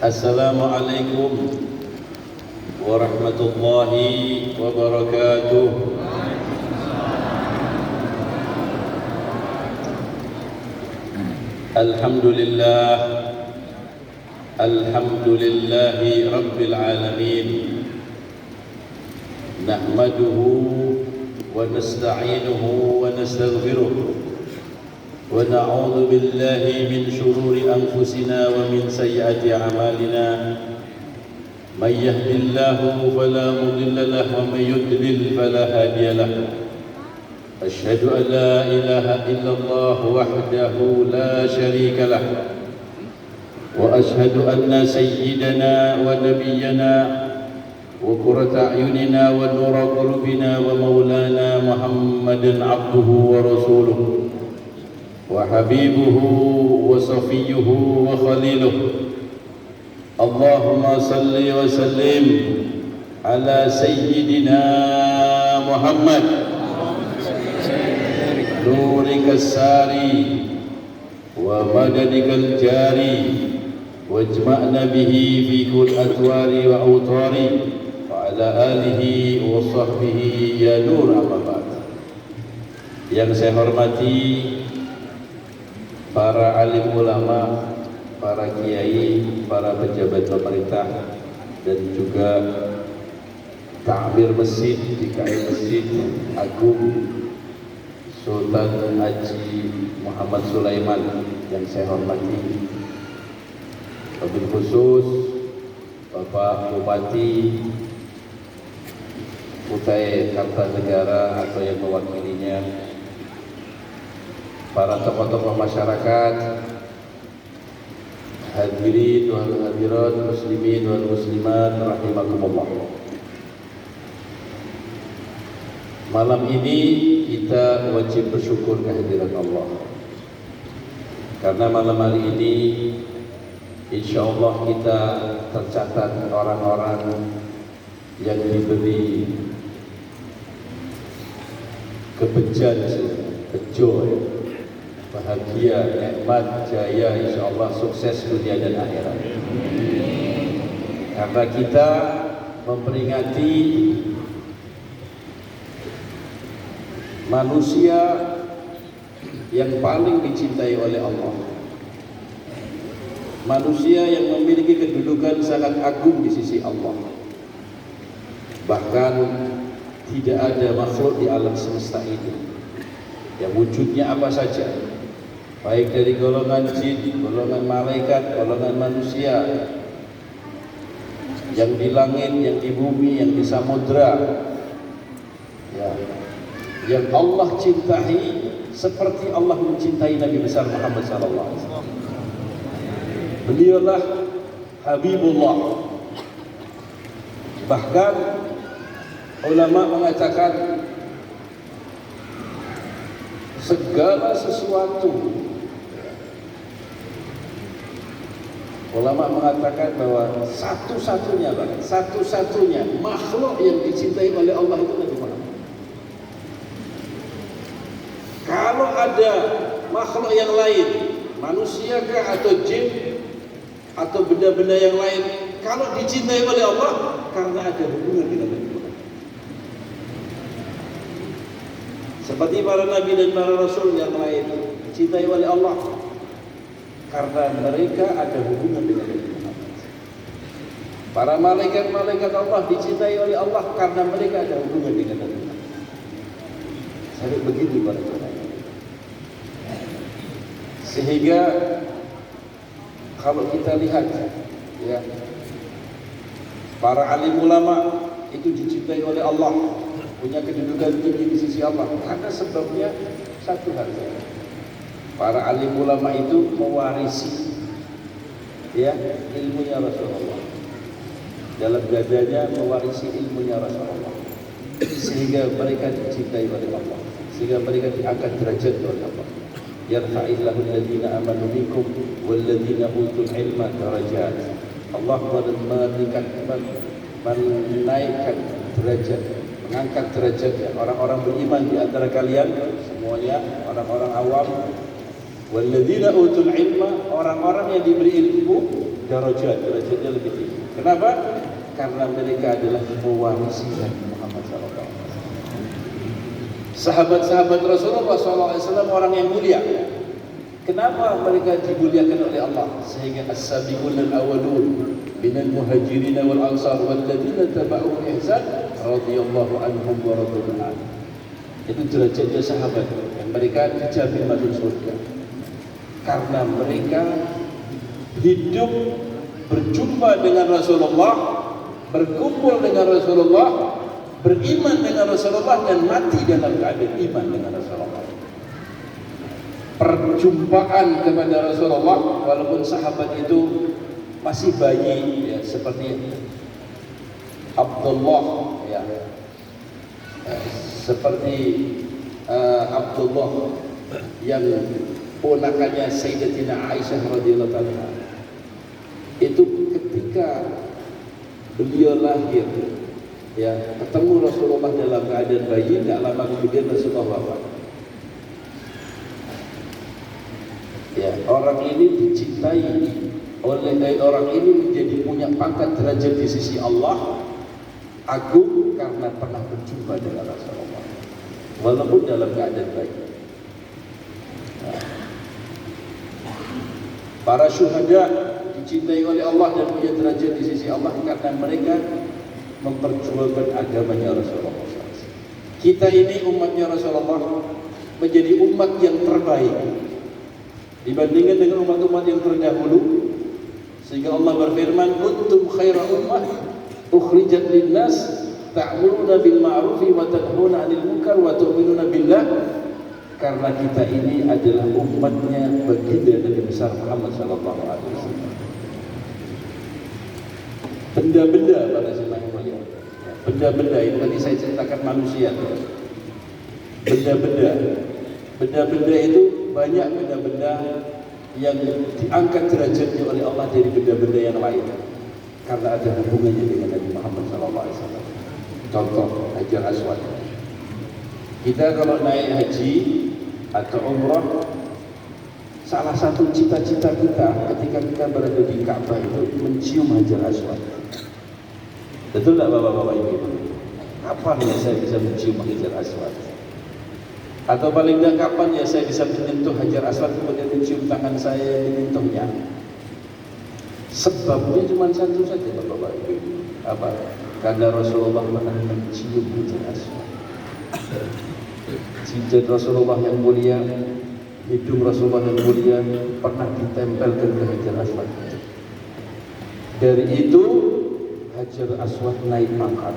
Assalamualaikum warahmatullahi wabarakatuh. Alhamdulillah, alhamdulillahi rabbil alamin. Nahmaduhu wa nasta'inuhu wa nastaghfiruh. ونعوذ بالله من شرور أنفسنا ومن سيئات أعمالنا من يهد الله فلا مضل له ومن يضلل فلا هادي له أشهد أن لا إله إلا الله وحده لا شريك له وأشهد أن سيدنا ونبينا وقرة أعيننا ونور قلوبنا ومولانا محمد عبده ورسوله وحبيبه وصفيه وخليله. اللهم صل وسلم على سيدنا محمد نورك الساري ومددك الجاري واجمعنا به في كل أدوار وأوطار وعلى آله وصحبه يا نور. أما بعد. Yang saya hormati para alim ulama, para kiai, para pejabat pemerintah, dan juga takmir masjid di KM Masjid Agung Sultan Haji Muhammad Sulaiman yang saya hormati, wabil khusus Bapak Bupati Kutai Kartanegara atau yang mewakilinya, para tokoh-tokoh masyarakat, hadirin wal hadirat, muslimin wal muslimat rahimakumullah. Malam ini kita wajib bersyukur kehadiran Allah, karena malam hari ini insyaallah kita tercatat orang-orang yang diberi kebejan, bejo, bahagia, nikmat, jaya, insyaallah sukses dunia dan akhirat. Karena kita memperingati manusia yang paling dicintai oleh Allah, manusia yang memiliki kedudukan sangat agung di sisi Allah. Bahkan tidak ada makhluk di alam semesta ini yang wujudnya apa saja, baik dari golongan jin, golongan malaikat, golongan manusia, yang di langit, yang di bumi, yang di samudra, ya, yang Allah cintai seperti Allah mencintai Nabi besar Muhammad SAW. Beliaulah Habibullah. Bahkan ulama mengatakan segala sesuatu, ulama mengatakan bahwa satu-satunya makhluk yang dicintai oleh Allah itu Nabi Muhammad. Kalau ada makhluk yang lain, manusia kah atau jin atau benda-benda yang lain, kalau dicintai oleh Allah karena ada hubungan dengan Nabi Muhammad. Seperti para nabi dan para rasul yang lain dicintai oleh Allah karena mereka ada hubungan dengan Nabi Muhammad. Para malaikat-malaikat Allah dicintai oleh Allah karena mereka ada hubungan dengan Nabi Muhammad. Sampai begitu para saudara. Sehingga kalau kita lihat, ya, para alim ulama itu dicintai oleh Allah, punya kedudukan tinggi di sisi Allah karena sebabnya satu hal. Para alim ulama itu mewarisi, ya, ilmunya Rasulullah. Dalam dadanya mewarisi ilmunya Rasulullah, sehingga mereka dicintai oleh Allah, sehingga mereka diangkat derajat oleh Allah. Yarfa'illahu alladhina amanu minkum walladhina utul ilma darajat. Allah menaikkan derajat, mengangkat derajatnya orang-orang beriman di antara kalian semuanya, orang-orang awam. Walladzina utul ilma, orang-orang yang diberi ilmu derajatnya lebih tinggi. Kenapa? Karena mereka adalah mewarisi Nabi Muhammad SAW. Sahabat-sahabat Rasulullah SAW orang yang mulia. Kenapa mereka dimuliakan oleh Allah? Sehingga as-sabiqun al-awwalun minal muhajirin wal ansar walladzina tabauhum bi ihsan radhiyallahu anhum wa radu an. Itu derajatnya sahabat yang mereka dijamin masuk surga. Karena mereka hidup berjumpa dengan Rasulullah, berkumpul dengan Rasulullah, beriman dengan Rasulullah, dan mati dalam keadaan iman dengan Rasulullah. Perjumpaan kepada Rasulullah walaupun sahabat itu masih bayi, ya, seperti Abdullah, ya, seperti Abdullah yang ponakannya Sayyidatina Aisyah radhiyallahu anha. Itu ketika beliau lahir, ya, ketemu Rasulullah dalam keadaan bayi, tidak lama kemudian Rasulullah wafat. Ya, orang ini dicintai oleh orang ini, menjadi punya pangkat derajat di sisi Allah agung karena pernah berjumpa dengan Rasulullah walaupun dalam keadaan bayi. Nah, para syuhada dicintai oleh Allah dan punya derajat di sisi Allah karena mereka memperjuangkan agamanya Rasulullah SAW. Kita ini umatnya Rasulullah menjadi umat yang terbaik dibandingkan dengan umat-umat yang terdahulu, sehingga Allah berfirman, kuntum khaira ummah ukhrijat linnas ta'muruna bil ma'rufi wa tanhauna 'anil munkar wa tu'minuna billah. Karena kita ini adalah umatnya baginda Nabi besar Muhammad sallallahu alaihi wasallam. Benda-benda pada zaman mulia, benda-benda ini tadi saya ceritakan manusia. Benda-benda itu banyak benda-benda yang diangkat derajatnya oleh Allah dari benda-benda yang lain karena ada hubungannya dengan Nabi Muhammad SAW. Contoh Hajar Aswad. Kita kalau naik haji atau umrah, salah satu cita-cita kita ketika kita berada di Ka'bah itu mencium Hajar Aswad. Betul tak bapak-bapak ibu? Kapan ya saya bisa mencium Hajar Aswad? Atau paling tidak kapan ya saya bisa menyentuh Hajar Aswad kemudian mencium tangan saya yang menyentuhnya? Sebabnya cuma satu saja bapak-bapak ibu. Apa? Karena Rasulullah pernah mencium Hajar Aswad. Cincin Rasulullah yang mulia, hidung Rasulullah yang mulia pernah ditempelkan ke Hajar Aswad. Dari itu Hajar Aswad naik pangkat.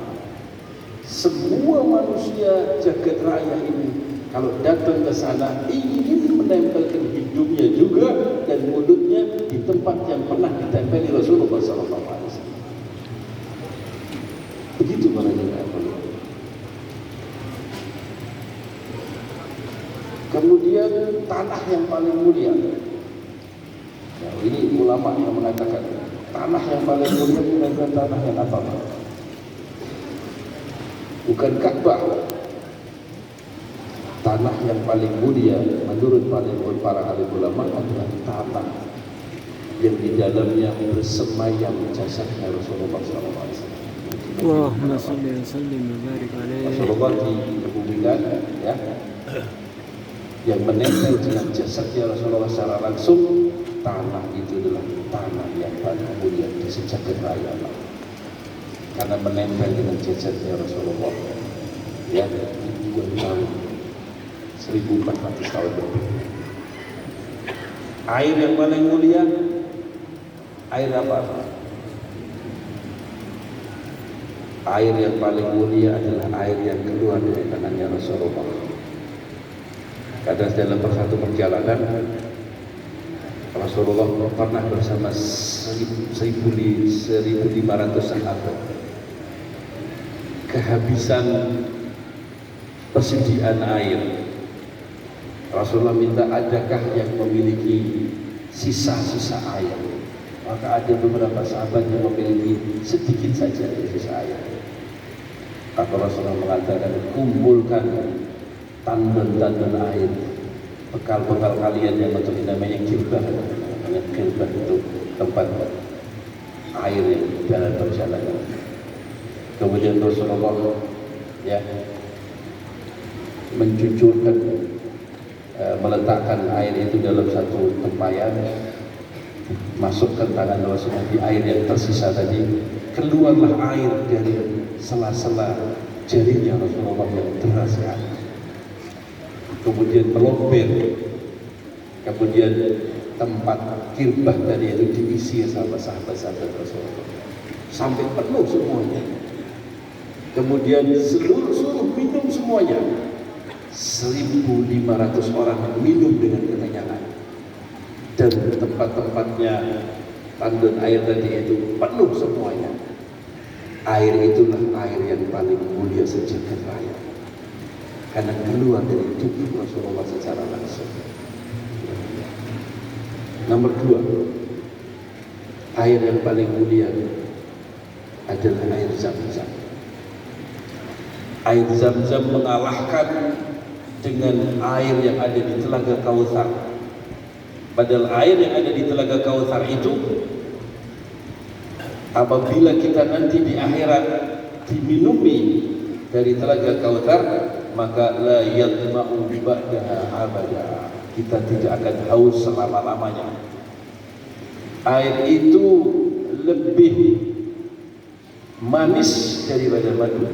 Semua manusia jagat raya ini kalau datang ke sana ingin menempelkan hidungnya juga dan mulutnya di tempat yang pernah ditempeli Rasulullah SAW. Begitu para jemaah. Kemudian tanah yang paling mulia. Ya, ini ulama yang mengatakan tanah yang paling mulia bukan tanah yang apa? Bukan Ka'bah. Tanah yang paling mulia menurut para alim ulama adalah tanah yang di dalamnya bersemayam jasadnya Rasulullah SAW. Allahumma shalli wa sallim wa barik alaihi. Rasulullah dikebumikan, ya, yang menempel dengan jasadnya Rasulullah secara langsung. Tanah itu adalah tanah yang paling mulia di sejagat raya, karena menempel dengan jasadnya Rasulullah, ya, 2 tahun, 1400 tahun lebih. Air yang paling mulia, air apa? Air yang paling mulia adalah air yang keluar dari tangannya Rasulullah. Kadang dalam satu perjalanan Rasulullah pernah bersama 1.500 sahabat kehabisan persediaan air. Rasulullah minta, adakah yang memiliki sisa-sisa air? Maka ada beberapa sahabat yang memiliki sedikit saja sisa air. Maka Rasulullah mengatakan, kumpulkan tandon-tandon air, bekal-bekal kalian yang untuk namanya kirbah. Namanya kirbah itu tempat air dalam perjalanan. Kemudian Rasulullah ya mencucurkan, meletakkan air itu dalam satu tempayan, masukkan tangan Rasulullah di air yang tersisa tadi, keluarlah air dari sela-sela jarinya Rasulullah yang deras ya. Kemudian melomber, kemudian tempat kirbah tadi itu diisi sama sahabat-sahabat Rasulullah sampai penuh semuanya. Kemudian seluruh minum semuanya. 1.500 orang minum dengan kekenyangan. Dan tempat-tempatnya tandon air tadi itu penuh semuanya. Air itulah air yang paling mulia sejagat raya, karena keluar dari tubuh Rasulullah secara langsung. Nomor 2, air yang paling mulia adalah air Zam-Zam. Air Zam-Zam mengalahkan dengan air yang ada di Telaga Kautsar. Padahal air yang ada di Telaga Kautsar itu, apabila kita nanti di akhirat diminumi dari Telaga Kautsar, maka la yadma'u ba'daha abada. Kita tidak akan haus selama-lamanya. Air itu lebih manis daripada madu,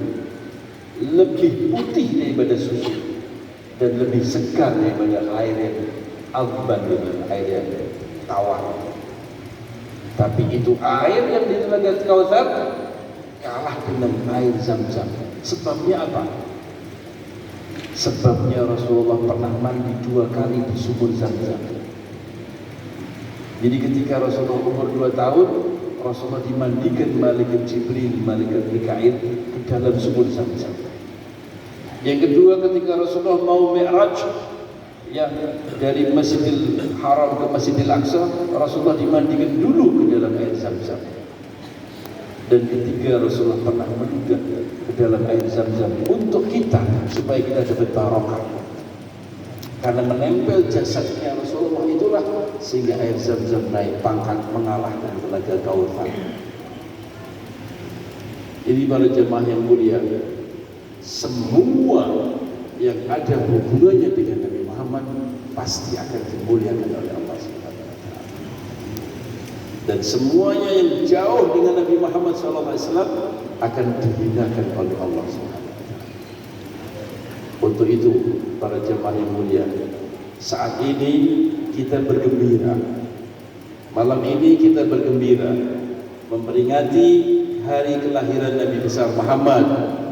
lebih putih daripada susu, dan lebih segar daripada air yang alban, dengan air yang tawar. Tapi itu air yang di Telaga Kautsar kalah dengan air Zam-Zam. Sebabnya apa? Sebabnya Rasulullah pernah mandi 2 kali di sumur Zam-Zam. Jadi ketika Rasulullah umur 2 tahun, Rasulullah dimandikan malaikat Jibril, malaikat Mikail ke dalam sumur Zam-Zam. Yang kedua, ketika Rasulullah mau Mi'raj ya, dari Masjidil Haram ke Masjidil Aqsa, Rasulullah dimandikan dulu ke dalam air Zam-Zam. Dan ketiga, Rasulullah pernah menduga ke dalam air Zam-Zam untuk kita, supaya kita dapat barokah. Karena menempel jasadnya Rasulullah itulah sehingga air Zam-Zam naik pangkat mengalahkan Telaga Kautsar. Ini para jemaah yang mulia, semua yang ada hubungannya dengan Nabi Muhammad pasti akan dimuliakan oleh Allah Subhanahu wa taala. Dan semuanya yang jauh dengan Nabi Muhammad SAW akan dihinakan oleh Allah Subhanahu wa taala. Untuk itu, para jemaah yang mulia, saat ini kita bergembira. Malam ini kita bergembira memperingati hari kelahiran Nabi besar Muhammad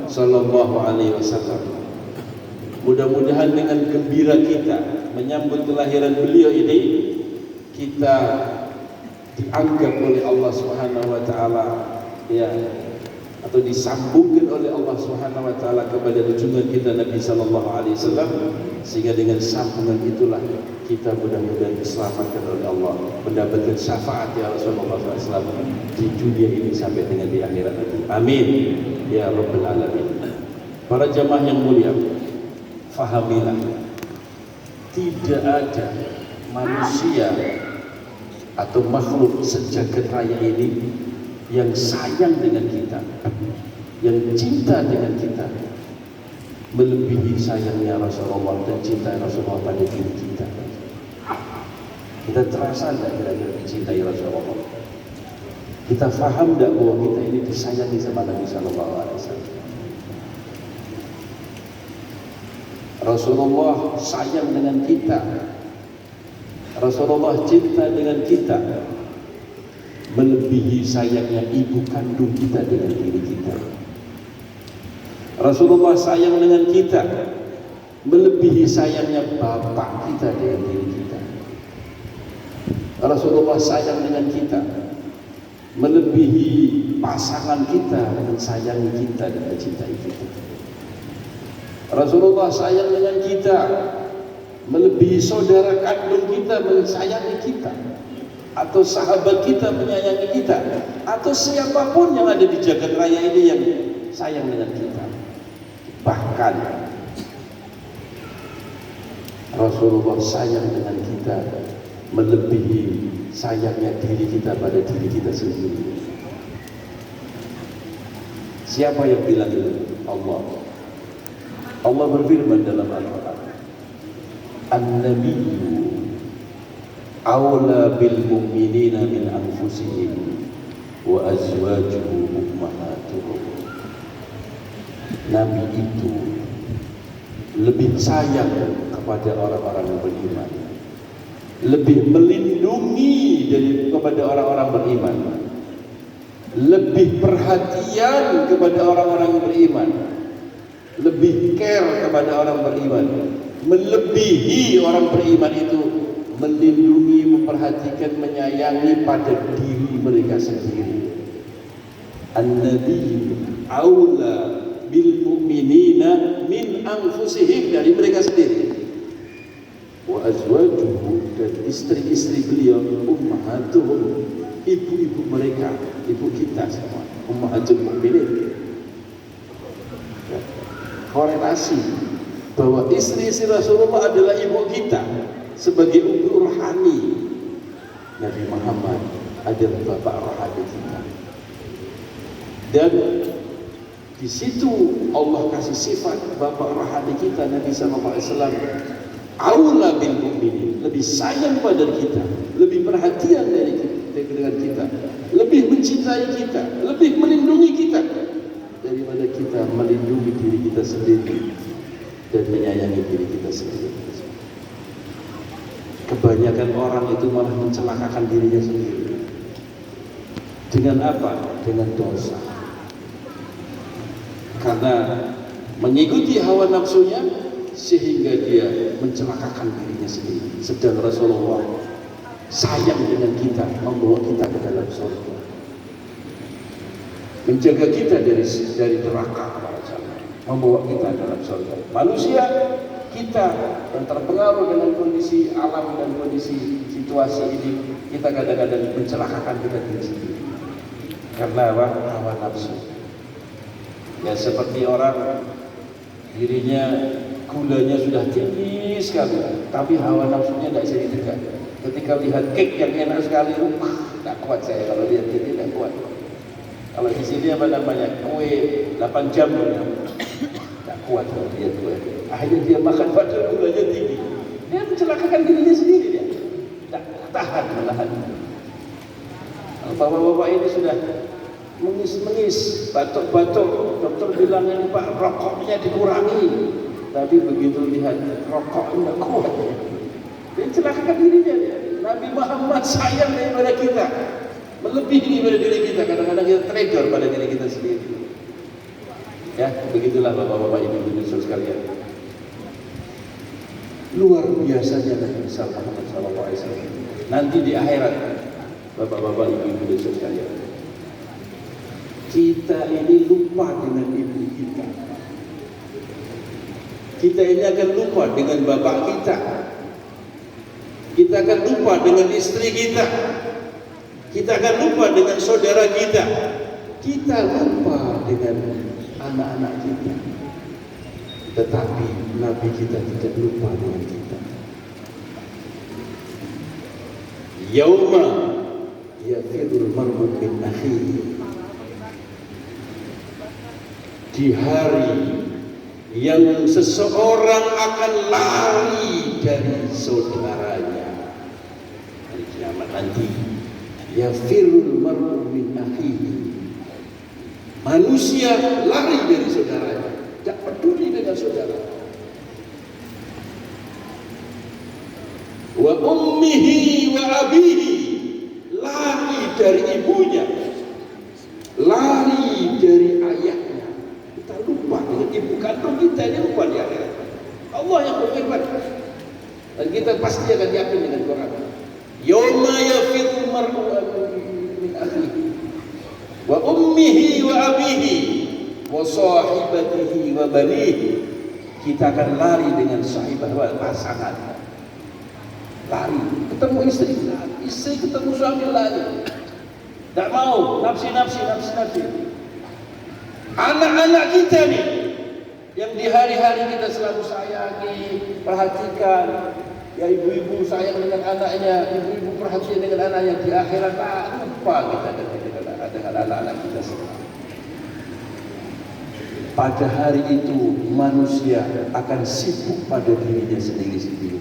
sallallahu alaihi wasallam. Mudah-mudahan dengan gembira kita menyambut kelahiran beliau ini, kita dianggap oleh Allah Subhanahu wa taala ya, atau disambungkan oleh Allah Subhanahu wa taala kepada junjungan kita Nabi sallallahu alaihi wasallam, sehingga dengan sambungan itulah kita mudah-mudahan diselamatkan oleh Allah, mendapatkan syafaat ya Rasulullah SAW di dunia ini sampai dengan di akhirat nanti. Amin ya rabbal alamin. Para jamaah yang mulia, fahamilah, tidak ada manusia atau makhluk sejagat raya ini yang sayang dengan kita, yang cinta dengan kita, melebihi sayangnya Rasulullah dan cinta Rasulullah pada diri kita. Kita terasa tidak kira-kira mencintai Rasulullah? Kita faham tidak bahwa kita ini disayangi sama Nabi Sallallahu Alaihi Wasallam? Rasulullah sayang dengan kita, Rasulullah cinta dengan kita, melebihi sayangnya ibu kandung kita dengan diri kita. Rasulullah sayang dengan kita, melebihi sayangnya bapak kita dengan diri kita. Rasulullah sayang dengan kita, melebihi pasangan kita mensayangi kita dan mencintai kita. Rasulullah sayang dengan kita, melebihi saudara kandung kita mensayangi kita, atau sahabat kita menyayangi kita, atau siapapun yang ada di jagat raya ini yang sayang dengan kita. Bahkan Rasulullah sayang dengan kita melebihi sayangnya diri kita pada diri kita sendiri. Siapa yang bilang itu? Allah. Allah berfirman dalam Al-Quran, An-Nabiyyu awla bil mu'minina min anfusihim wa azwajuhu ummahatuhum. Nabi itu lebih sayang kepada orang-orang yang beriman, lebih melindungi kepada orang-orang beriman, lebih perhatian kepada orang-orang yang beriman, lebih care kepada orang beriman, melebihi orang beriman itu melindungi, memperhatikan, menyayangi pada diri mereka sendiri. An-Nabi aula bil mu'minina min anfusihim, dari mereka sendiri. Wa azwajuhu, dan istri-istri beliau, ummahatuhum, ibu-ibu mereka, ibu kita semua, ummahatul mu'minin. Korelasi bahwa istri-istri Rasulullah adalah ibu kita sebagai ibu rohani. Nabi Muhammad adalah bapak rohani kita. Dan di situ Allah kasih sifat bapak rohani kita, Nabi SAW, aula bil mu'minin, lebih sayang pada kita, lebih perhatian dengan kita, lebih mencintai kita, lebih melindungi kita daripada kita melindungi diri kita sendiri dan menyayangi diri kita sendiri. Kebanyakan orang itu malah mencelakakan dirinya sendiri. Dengan apa? Dengan dosa. Karena mengikuti hawa nafsunya sehingga dia mencelakakan dirinya sendiri. Sedang Rasulullah sayang dengan kita, membawa kita ke dalam surga, menjaga kita dari neraka, membawa kita dalam surga. Manusia kita yang terpengaruh dengan kondisi alam dan kondisi situasi ini, kita kadang-kadang mencelakakan kita sendiri. Karena apa? Hawa nafsu. Ya seperti orang dirinya gulanya sudah tinggi sekali, tapi hawa nafsunya tidak bisa ditekan. Ketika lihat cake yang enak sekali, tidak kuat saya kalau lihat ini, tidak kuat. Kalau di sini apa namanya, kue 8 jam, tidak kuat kalau lihat kue. Akhirnya dia makan padahal gulanya tinggi. Dia mencelakakan dirinya sendiri, dia tidak tahan menahan. Bapak-bapak ini sudah mengis-mengis, batuk-batuk. Dokter bilang ini Pak, rokoknya dikurangi. Tapi begitu lihat rokok tidak kuat, dia celakakan dirinya. Nabi Muhammad sayang daripada kita, melebihi daripada diri kita. Kadang-kadang kita trigger pada diri kita sendiri. Ya, begitulah bapak-bapak ibu-ibu sekalian. Luar biasanya Nabi Muhammad SAW. Nanti di akhirat, bapak-bapak ibu-ibu sekalian, kita ini lupa dengan ibu kita. Kita ini akan lupa dengan bapak kita. Kita akan lupa dengan istri kita. Kita akan lupa dengan saudara kita. Kita lupa dengan anak-anak kita. Tetapi Nabi kita tidak lupa dengan kita. Yauma yafirul mar'u min akhihi, di hari yang seseorang akan lari dari saudaranya. Hari kiamat nanti, yafirul mar'u min akhihi, manusia lari dari saudaranya, tidak peduli dengan saudara. Wa ummihi wa abihi, lari dari ibunya, lari dari ayahnya. Kita lupa dengan ibu kandung kita, ini lupa dia. Allah yang berfirman, dan kita pasti akan yakin dengan Quran. Yauma yafirul mar'u min akhihi wa ummihi wa abihi wa sahibatihi wa banihi. Kita akan lari dengan sahibah, pasangan. Lari, ketemu istri, istri ketemu suami lari. Tak mau, nafsi. Anak-anak kita nih, yang di hari-hari kita selalu sayangi, perhatikan. Ya ibu-ibu sayang dengan anaknya, ibu-ibu perhatian dengan anaknya. Di akhirat tak lupa kita dengan anak-anak kita semua. pada hari itu manusia akan sibuk pada dirinya sendiri-sendiri.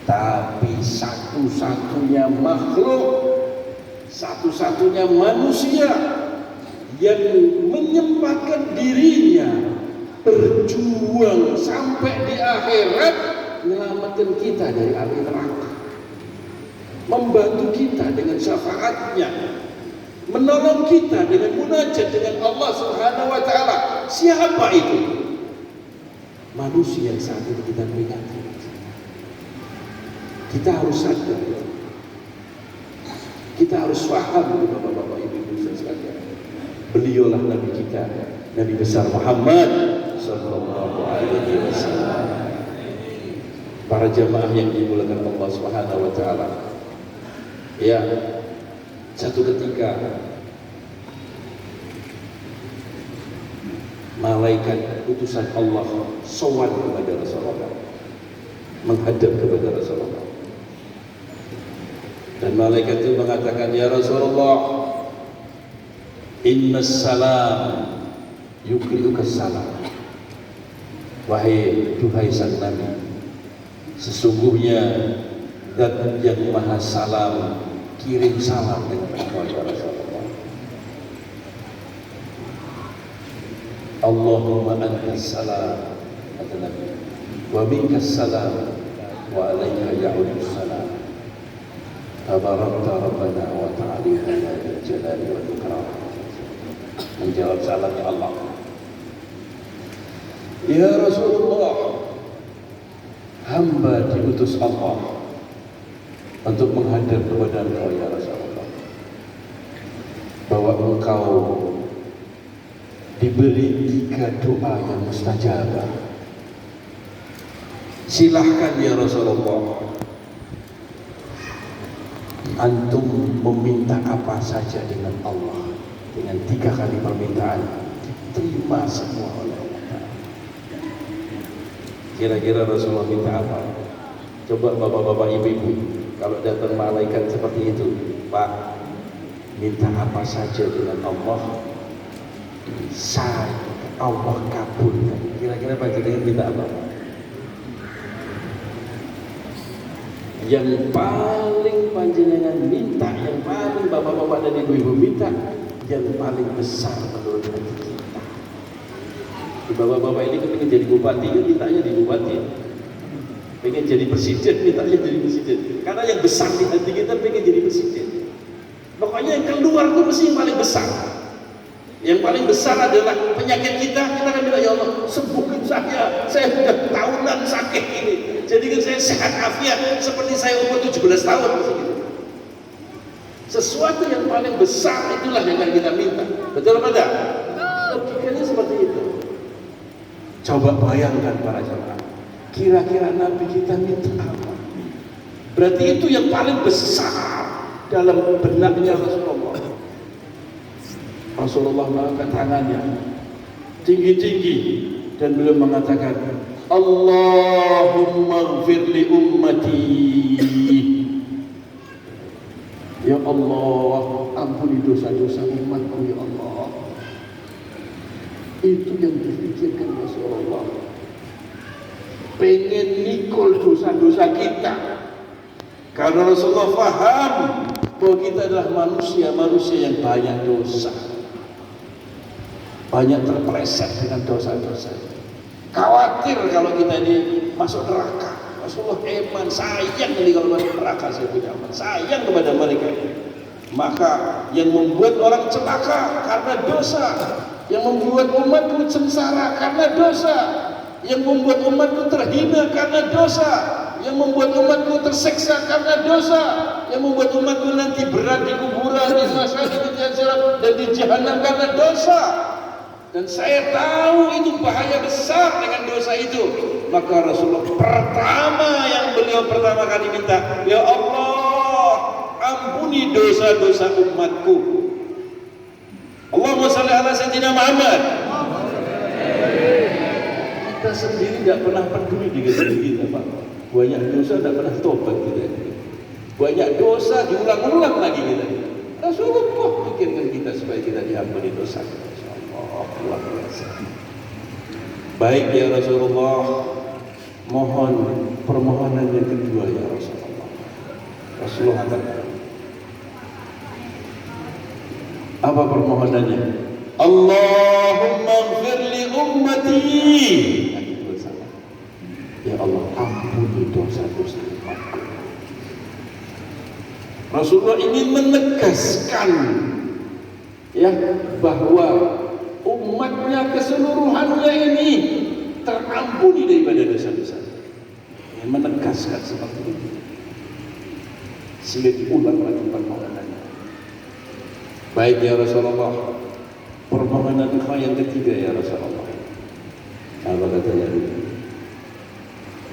Tapi satu-satunya makhluk, satu-satunya manusia yang menyempatkan dirinya berjuang sampai di akhirat menyelamatkan kita dari api neraka, membantu kita dengan syafaatnya, menolong kita dengan munajat dengan Allah Subhanahu wa taala. Siapa itu? Manusia yang saat ini kita peringati. Kita harus sadar, kita harus paham, bapak-bapak, ibu-ibu sekalian. Beliaulah Nabi kita, Nabi besar Muhammad sallallahu alaihi wasallam. Para jamaah yang dimuliakan Allah Subhanahu wa taala. Ya, satu ketika malaikat utusan Allah sowan kepada Rasulullah, menghadap kepada Rasulullah. Dan malaikat itu mengatakan, ya Rasulullah, inna salam yukri'uka salam. Wahai sang Nabi, sesungguhnya Zat yang Maha Salam kirim salam dengan engkau ya Rasulullah. Allahumma antas salam, kata Nabi, wa minkas salam wa alaika ya'udus salam. Tabarakta Rabbana wa ta'ala ya jalali wal ikram. Menjawab salamnya Allah, ya Rasulullah, hamba diutus Allah untuk menghadap kepada engkau ya Rasulullah, bahwa engkau diberi 3 doa yang mustajabah. Silahkan ya Rasulullah, antum meminta apa saja dengan Allah, dengan 3 kali permintaan diterima semua oleh Allah. Kira-kira Rasulullah minta apa? Coba bapak-bapak, ibu-ibu, kalau datang malaikat seperti itu, Pak, minta apa saja dengan Allah, saya Allah kabulkan. Kira-kira Pak Jenengan minta apa? Yang paling panjenengan minta, yang paling bapak-bapak dan ibu-ibu minta, yang paling besar menurut hati kita. Bapak-bapak ini pengen jadi bupati, kan mintanya di bupati. Pengen jadi presiden, mintanya jadi presiden. Karena yang besar di hati kita pengen jadi presiden. Pokoknya yang keluar itu mesti yang paling besar. Yang paling besar adalah penyakit kita akan minta, ya Allah, sembuhkan saya sudah tahunan sakit ini. Jadikan saya sehat afiat seperti saya umur 17 tahun. Sesuatu yang paling besar itulah yang akan kita minta. Betul apa tidak? Logikanya seperti itu. Coba bayangkan para jemaah, kira-kira Nabi kita minta apa? Berarti itu yang paling besar dalam benaknya Rasulullah. Rasulullah mengangkat tangannya tinggi-tinggi dan beliau mengatakan, Allahumma ighfir li ummati. Ya Allah, ampuni dosa-dosa umatku ya Allah. Itu yang dipikirkan Rasulullah. Pengen nikul dosa-dosa kita. Karena Rasulullah faham bahwa kita adalah manusia yang banyak dosa, banyak terpeleset dengan dosa-dosa. Khawatir kalau kita ini masuk neraka. Rasulullah eman, sayang ini kalau masuk neraka, saya punya aman, sayang kepada mereka. Maka yang membuat orang celaka karena dosa, yang membuat umatku sengsara karena dosa, yang membuat umatku terhina karena dosa, yang membuat umatku tersiksa karena dosa, yang membuat umatku nanti berat di kuburan, di masyarakat, dan di jahanam karena dosa. Dan saya tahu itu bahaya besar dengan dosa itu. Maka Rasulullah pertama yang beliau pertama kali minta, ya Allah, ampuni dosa-dosa umatku. Allahumma shalli ala sayyidina Muhammad. Kita sendiri tidak pernah peduli dengan diri kita, Pak. Banyak dosa tidak pernah tobat kita. Banyak dosa diulang-ulang lagi kita. Rasulullah pikirkan kita supaya kita diampuni dosa. Oh, luar biasa. Baik ya Rasulullah, mohon permohonan yang kedua ya Rasulullah. Rasulullah katakan, apa permohonannya? Allahumma ighfir li ummati. Ya Allah, ampuni dosa-dosa umatku. Rasulullah ingin menegaskan ya bahwa umatnya keseluruhannya ini terampuni daripada dosa-dosa. Yang menegaskan seperti ini. Sehingga diulang lagi permohonannya. Baik ya Rasulullah, permohonan yang ketiga ya Rasulullah. Apa katanya?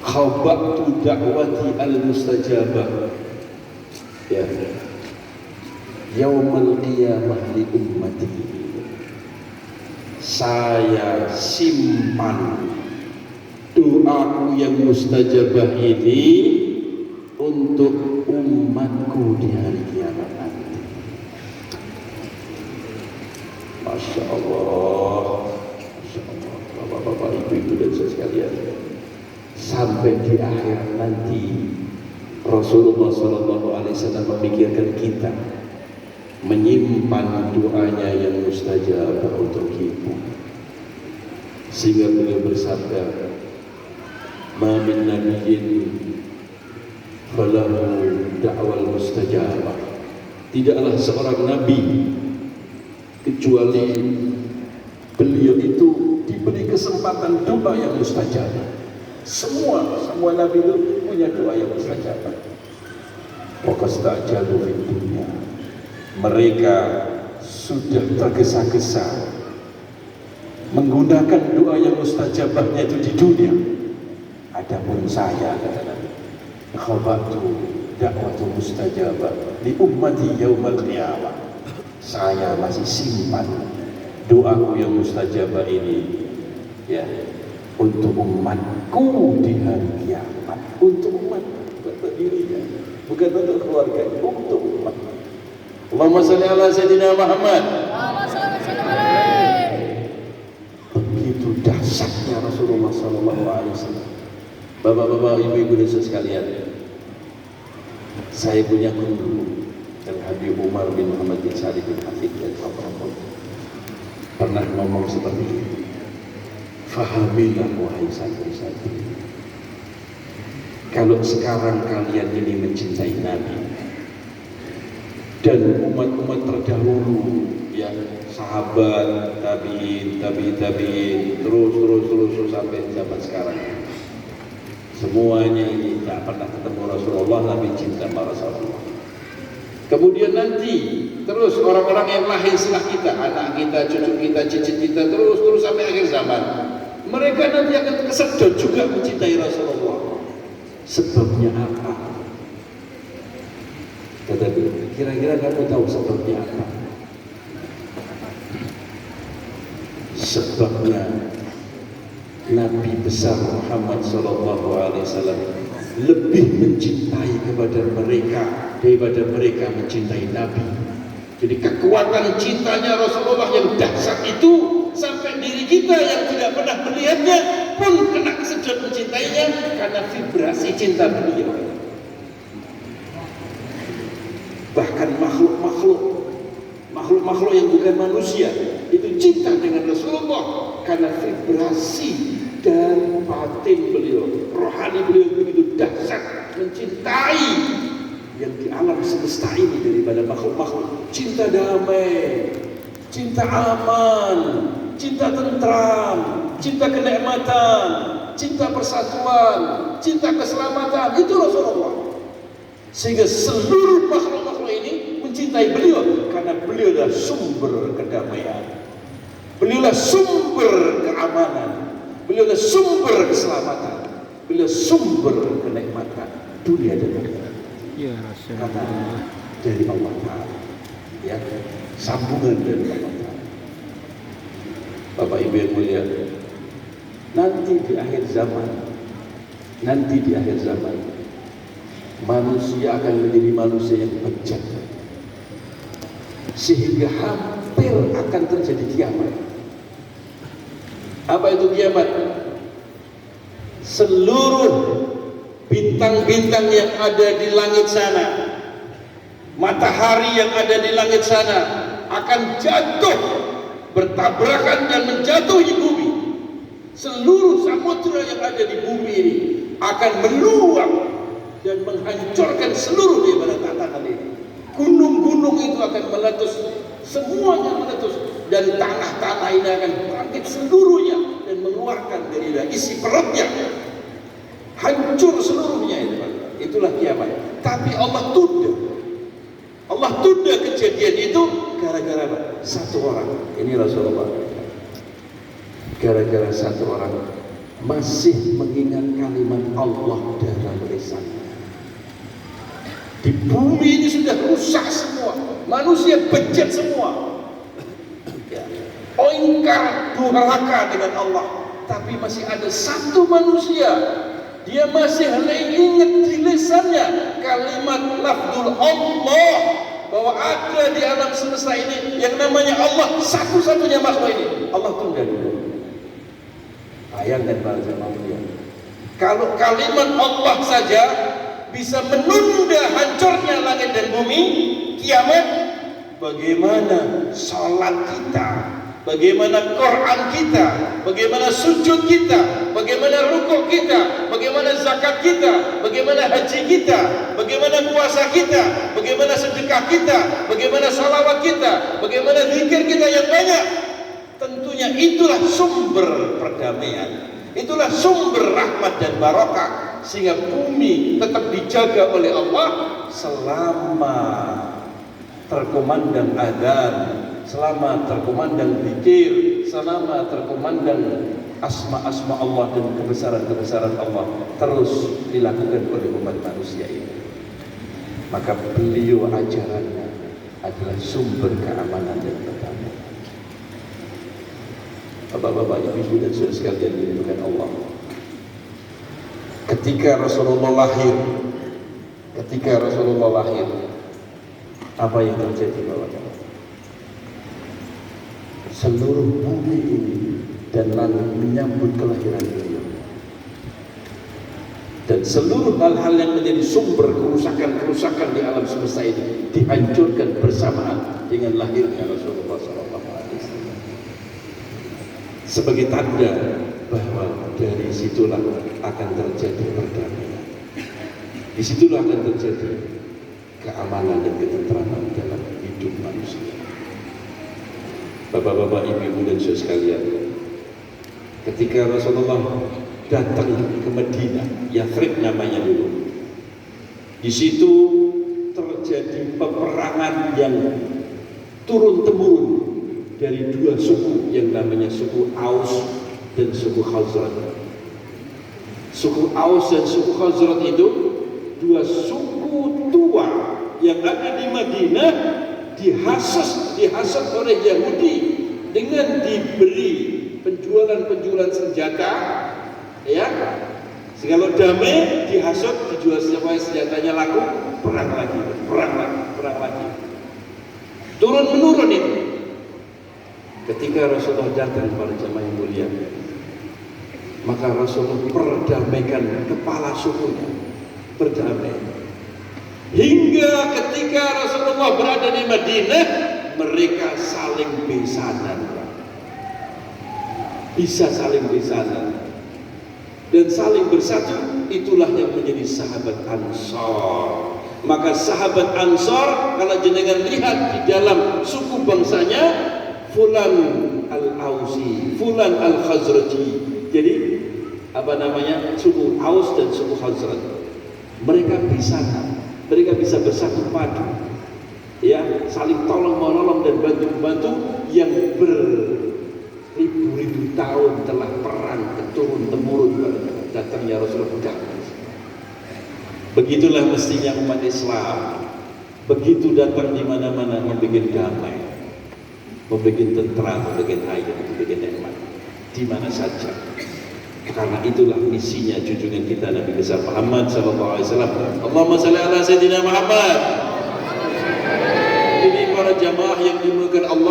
Khabatu da'wati al-mustajabah ya yaumal qiyamah li ummati. Saya simpan doaku yang mustajabah ini untuk umatku di hari kiamat nanti. Masya Allah, Masya Allah, bapak-bapak, ibu-ibu dan saudara sekalian, sampai di akhir nanti Rasulullah SAW memikirkan kita, menyimpan doanya yang mustajab untuk kita, sehingga beliau bersabda, "Ma min nabiyyin falahu da'wal mustajabah." Tidaklah seorang nabi kecuali beliau itu diberi kesempatan doa yang mustajab. Semua nabi itu punya doa yang mustajab. Wa qastajalu fid dunya. Mereka sudah tergesa-gesa menggunakan doa yang mustajabahnya itu di dunia. Adapun saya, kata Nabi, khabatu da'watu mustajabah li ummati yaumal qiyamah. Saya masih simpan doaku yang mustajabah ini ya untuk umatku di hari kiamat. Untuk umat, bukan dirinya, bukan untuk keluarga, untuk umat. Allahumma salli ala Sayyidina Muhammad. Begitu dahsyatnya Rasulullah SAW. Bapak-bapak, ibu-ibu dan saudara sekalian, saya punya guru Al-Habib Umar bin Muhammad bin Sa'id bin Hafid al-Fabrahul pernah ngomong seperti ini, fahamilah wahai santri-santri, kalau sekarang kalian ini mencintai Nabi dan umat-umat terdahulu, ya sahabat, tabi'in, terus sampai zaman sekarang, semuanya ini tak pernah ketemu Rasulullah, tapi cinta sama Rasulullah. Kemudian nanti terus orang-orang yang lahir setelah kita, anak kita, cucu kita, cicit kita, terus sampai akhir zaman, mereka nanti akan kesedot juga mencintai Rasulullah. Sebabnya apa? Tetapi kira-kira kamu tahu sebabnya apa? Sebabnya Nabi besar Muhammad SAW lebih mencintai kepada mereka daripada mereka mencintai Nabi. Jadi kekuatan cintanya Rasulullah yang dahsyat itu sampai diri kita yang tidak pernah melihatnya pun kena kesedot mencintainya karena vibrasi cinta beliau. Bahkan makhluk yang bukan manusia itu cinta dengan Rasulullah karena vibrasi dari batin beliau, rohani beliau begitu dahsyat mencintai yang di alam semesta ini daripada makhluk-makhluk. Cinta damai, cinta aman, cinta tentram, cinta kenikmatan, cinta persatuan, cinta keselamatan, itu Rasulullah. Sehingga seluruh makhluk-makhluk ini mencintai beliau karena beliau adalah sumber kedamaian, beliau adalah sumber keamanan, beliau adalah sumber keselamatan, beliau sumber kenikmatan dunia dan akhirat. Ya Rasulullah. Dari Allah Ta'ala, ya, sambungan dari Allah Ta'ala. Bapak Ibu yang mulia, nanti di akhir zaman manusia akan menjadi manusia yang bejat, sehingga hampir akan terjadi kiamat. Apa itu kiamat? Seluruh bintang-bintang yang ada di langit sana, matahari yang ada di langit sana akan jatuh bertabrakan dan menjatuhi bumi. Seluruh samudra yang ada di bumi ini akan meluap dan menghancurkan seluruh daripada tatanan ini. Gunung-gunung itu akan meletus, semuanya meletus, dan tanah-tanah ini akan bangkit seluruhnya dan mengeluarkan dari isi perutnya, hancur seluruhnya itu. Itulah kiamat. Tapi Allah tunda kejadian itu gara-gara apa? Satu orang. Ini Rasulullah. Gara-gara satu orang masih mengingat kalimat Allah dalam lisannya. Di bumi ini sudah rusak semua, manusia bejat semua, ya, ingkar durhaka dengan Allah. Tapi masih ada satu manusia, dia masih ingat di lisannya kalimat lafzul Allah, bahwa ada di alam semesta ini yang namanya Allah, satu-satunya makhluk ini. Allah tunda dulu. Bayangkan para jemaah sekalian, kalau kalimat Allah saja bisa menunda hancurnya langit dan bumi, kiamat, bagaimana salat kita, bagaimana Quran kita, bagaimana sujud kita, bagaimana rukuk kita, bagaimana zakat kita, bagaimana haji kita, bagaimana puasa kita, bagaimana sedekah kita, bagaimana salawat kita, bagaimana zikir kita yang banyak. Tentunya itulah sumber perdamaian, itulah sumber rahmat dan barakah, sehingga bumi tetap dijaga oleh Allah selama terkumandang azan, selama terkumandang zikir, selama terkumandang asma-asma Allah dan kebesaran-kebesaran Allah terus dilakukan oleh umat manusia ini. Maka beliau ajarannya adalah sumber keamanan dan perdamaian. Bapak-bapak, ibu dan saudara sekalian dimuliakan Allah, ketika Rasulullah lahir, apa yang terjadi Bapak? Seluruh bumi ini dan langit menyambut kelahiran beliau, dan seluruh hal-hal yang menjadi sumber kerusakan di alam semesta ini dihancurkan bersamaan dengan lahirnya Rasulullah SAW, sebagai tanda bahwa dari situlah akan terjadi perdamaian, disitulah akan terjadi keamanan dan ketentraman dalam hidup manusia. Bapak-bapak, ibu-ibu dan saudara sekalian, ketika Rasulullah datang ke Madinah, Yathrib namanya dulu, di situ terjadi peperangan yang turun-temurun dari dua suku yang namanya suku Aus dan suku Khazraj. Suku Aus dan suku Khazraj itu dua suku tua yang ada di Madinah, dihasut oleh Yahudi dengan diberi penjualan senjata, ya. Kalau damai dihasut, dijual senjatanya laku, perang lagi. Turun menurun itu. Ketika Rasulullah datang pada jamaah yang mulia, maka Rasulullah perdamaikan kepala sukunya, berdamai. Hingga ketika Rasulullah berada di Madinah, mereka saling besanan, bisa saling besanan dan saling bersatu. Itulah yang menjadi sahabat Ansor. Maka sahabat Ansor, kalau jenengan lihat di dalam suku bangsanya, Fulan al-Ausi, Fulan al-Khazraji. Jadi suku Aus dan suku Khazraj, mereka bisa bersatu padu, ya, saling tolong menolong dan bantu-bantu yang beribu-ribu tahun telah perang turun-temurun datangnya Rasulullah. Begitulah mestinya umat Islam, begitu datang di mana-mana membuat damai, membuat tentram, membuat ayat, membuat nikmat di mana saja. Karena itulah misinya junjungan kita Nabi besar Muhammad sallallahu alaihi wasallam. Allahumma shalli ala sayyidina Muhammad. Ini para jamaah yang dimuliakan Allah.